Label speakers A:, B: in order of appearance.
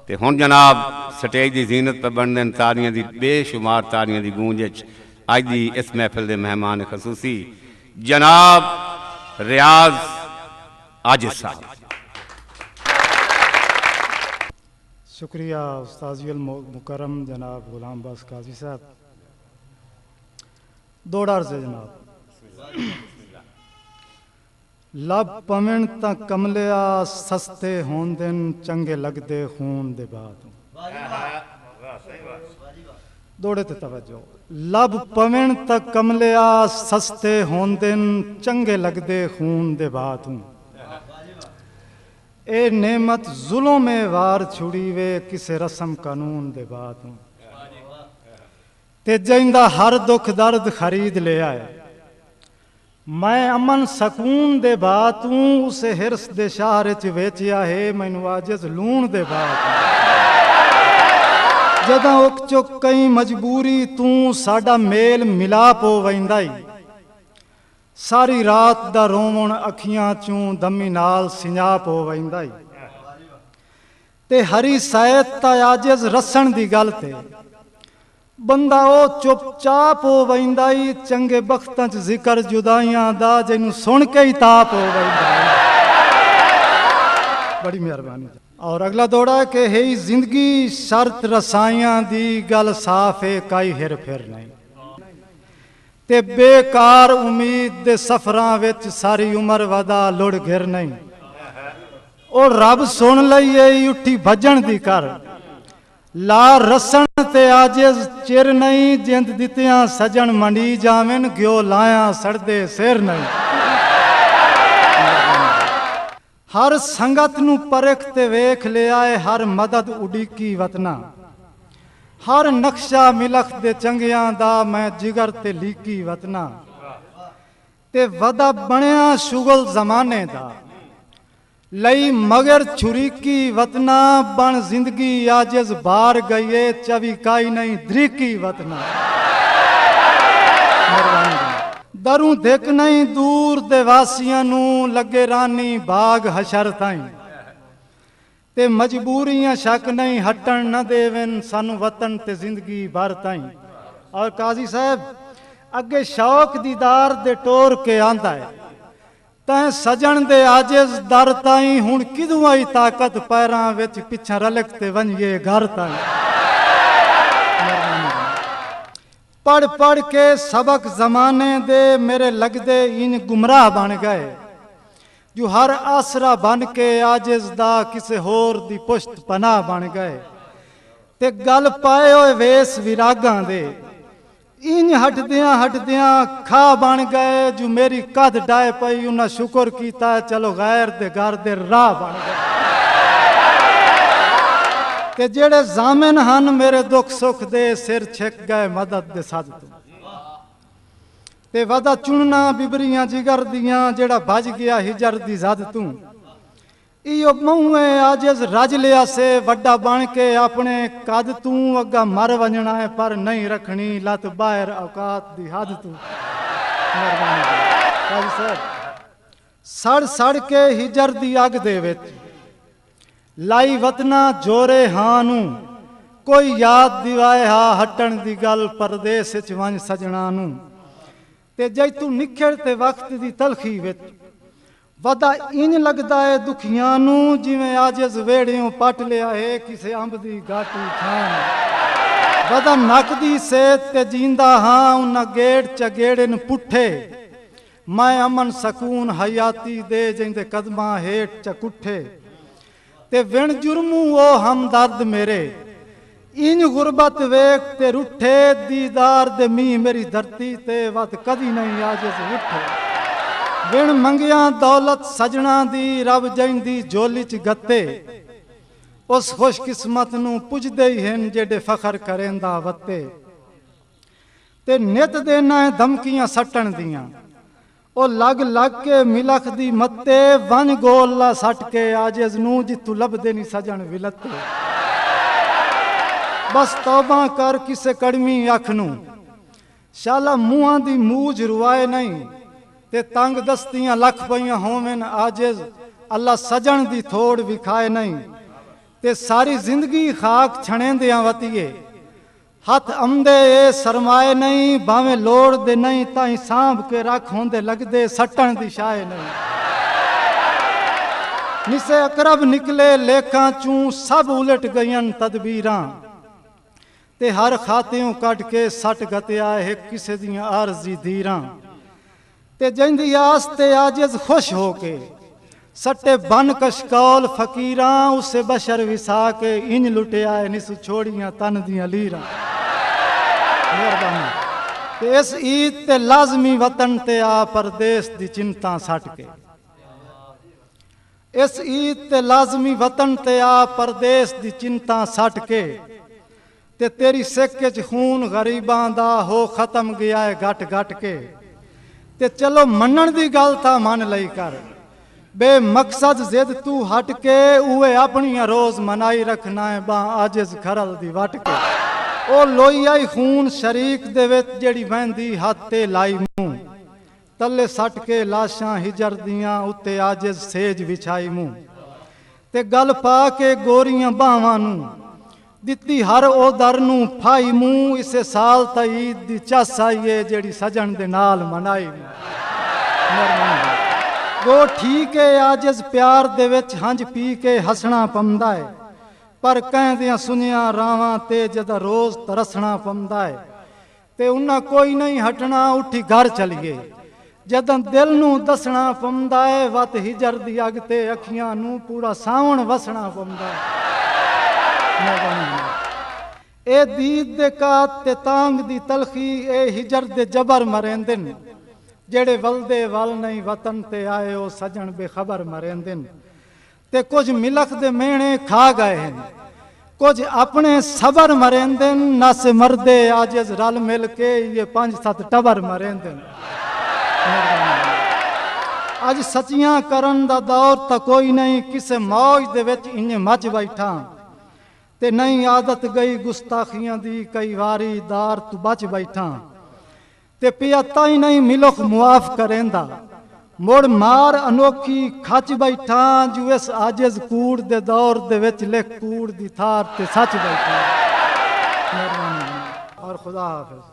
A: ते हुण जनाब स्टेज की जीनत पर बनने तालियां दी बेशुमार तालियां दी गूंज अज दी इस महफिल के मेहमान खसूसी जनाब रियाज आजिज साहब।
B: शुक्रिया उस्ताज़ियुल मुकर्रम जनाब गुलाम अब्बास काजी साहब। दो अर्ज़ है जनाब। लब पवन तां कमलिया सस्ते होंदन चंगे लगदे खून दे बाद। दौड़े ते तवज्जो। लब पवन तां कमलिया सस्ते होंदन चंगे लगदे खून दे बाद। ए नेमत जुल्म में वार छुड़ी वे किसे रस्म कानून दे बाद। ते जिंदा हर दुख दर्द खरीद ले आए मैं अमन सकून दे बाद तू उसे हिरस दे शहर च वेचिया है मैनू आजिज़ लूण दे बाद। जदा उक चुक कई मजबूरी तू साडा मेल मिलाप हो वैंदा सारी रात दा रोवण अखियां चूं दमी नाल सिंजाप हो वैंदा ते हरी सैयद ता आजिज़ रसण दी गल ते बंदा ओ चुपचाप हो वैंदा चंगे बख्तां च जिक्र जुदाइयां दा जिन्नू सुन के ही ताप हो वैंदा। बड़ी मेहरबानी। और अगला दौड़ा कि है जिंदगी शर्त रसाइयां दी गल साफ है काई हेर फेर नहीं ते बेकार उम्मीद दे सफरां विच सारी उम्र वादा लुड़ घिर नहीं। और रब सुन लईए उठी भजन दी कर ला रसन ते आजिज़ चिर नहीं जिंद दित्तियां सजन मंडी जावन ग्यो लाया सड़दे सिर नहीं। हर संगत नू परख ते वेख ले आए हर मदद उड़ीकी वतना हर नक्शा मिलख दे चंगियां दा मैं जिगर ते लीकी वतना ते वदा बनिया शुगल जमाने दा लई मगर छुरीकी वतना बन जिंदगी आजिज़ बार गई चवी काई नहीं द्रीकी वतना। दरू देख नहीं दूर दे वासियां नू लगे रानी बाग हशर ताई ते मजबूरियां शक नहीं हटन न देवन सानू वतन ते जिंदगी भर ताई। और काजी साहब अगे शौक दीदार दे टोर के आंदा है तैं सजन दे आजिज़ दर ताई हुण किदू आई ताकत पैरां विच पिछा रलक ते वंजिए घर ताई। पढ़ पढ़ के सबक जमाने दे मेरे लगदे इन गुमराह बन गए जो हर आसरा बन के आजिज़ दा किसे होर दी पुश्त पनाह बन गए ते गल पाए होए वेस विरागां दे इन हटदियां खा बन गए जो मेरी कद डाए पई उन्हें शुक्र कीता चलो गैर दे घर दे राह बन गए ते जेड़े जामिन हन मेरे दुख सुख दे सिर छिक गए मदद दे सद तू ते वदा चुनना बिबरियां जिगर दियां जेड़ा भज गया हिजर दी जद तू इो मुँहे आजिज़ रज लिया से वड्डा बन के अपने कद तू अगा मर वंजना है पर नहीं रखनी लत बाहर औकात दी हद तू। सड़ सड़ के हिजर दी अग दे विच लाई वतना जोरे हां नू कोई याद दिवाए हा हटन दी गल परदेस च वंज सजना नू ते जै तू निखड़ ते वक्त दी तलखी विच वदा इंज लगदा है दुखियां नू जिवें आजिज़ वेड़ियों पट लिया है किसे अंब दी गाटी खान वदा नकदी सेहत ते जींदा हां उन्हां गेड़ च गेड़न पुठे मैं अमन सकून हयाती दे जिंदे कदमां हेठ च कुठे ते विण जुर्मू ओ हमदर्द मेरे इंज गुरबत वेख ते रुठे दीदार दे मी मेरी धरती ते वत कदी नहीं आजिज़ उठे विण मंगिया दौलत सजना दी रब जैंदी झोली च गत्ते उस खुशकिस्मत नू पुजदे ही हैं जेडे फखर करेंदा वत्ते ते नित देना है धमकियां सटन दियां ओ लग लग के मिलख दी मत्ते वन गोला सट के आजिज़ नू जितू लभदे नहीं सजन विलते बस तौबा कर किसे कड़मी अख नू शाला मुहां दी मूज रुआए नहीं ते तंग दस्तियां लख पईयां होवन आजिज़ अल्लाह सजन दी थोड़ विखाए नहीं ते सारी जिंदगी खाक छणेंदियां वतीए हथ आमदे ए सरमाए नहीं भावें लोड़ दे नहीं ताई सांभ के रख होंदे लगदे सटण दी शाए नहीं निसे अकरब निकले लेखां चूं सब उलट गईन तदबीरां ते हर खातियों कट के सट गतिया है किसे दियां आरजी धीरां ते जंदी आस ते आजिज खुश होके सट्टे बन कशकौल फकीरां उसे बशर विसा के इंज लुटिया है निस छोड़ियां तन दियां लीरां मेहरबानी ते इस ईद ते लाजमी वतन ते आ परदेस दी चिंता सट के इस ईद ते लाजमी वतन ते आ परदेस दी चिंता सट के ते तेरी सिक्के च खून गरीबां दा हो खत्म गया है घट घट के ते चलो मनण दी गल तां मन लई कर बेमकसद जिद तू हट के उए अपनी रोज मनाई रखना है बा आजिज खरल दी वट के ओ लोई आई खून शरीक दे विच जेड़ी वहंदी हथ ते लाई मूंह तले सट के लाशां हिजर दियां उत्ते आजिज सेज विछाई मूंह ते गल पा के गोरियां बावां नूं दित्ती हर ओ दर नूं फाई मूंह इसे साल ता ईद दी चस आईए जेड़ी सजन दे नाल मनाई वो ठीक है आजिज प्यार दे विच हंज पी के हसना पमदा है पर कहदियां सुनिया रावां ते जदा रोज तरसना पमदा है ते उन्ना कोई नहीं हटना उठी घर चलिए जदों दिल नूं दसना पमदा है वत हिजर दी अग ते अखियां नूं पूरा सावण वसना पमदा है ए दीद दे कात ते तांग दी तलखी ए हिजर दे जबर मरेंदिन जेड़े वलदे वल नहीं वतन ते आए ओ सजन बेखबर मरेंदिन ते कुछ मिलख दे मेहणे खा गए हैं कुछ अपने सबर मरेंदिन नस मरदे आजिज रल मिल के ये 5-7 टबर मरेंदिन अज सचियां करन दा दौर ता कोई नहीं किसे मौज दे विच इंज मच बैठा ते नहीं आदत गई गुस्ताखियां दी कई वारी दार तू बच बैठा ते पिया ताई नहीं मिलोख मुआफ करेंदा मुड़ मार अनोखी खच बैठा जो इस आजिज कूड़ दे दौर दे विच लिख कूड़ दी थार ते सच बैठा और खुदा हाफिज।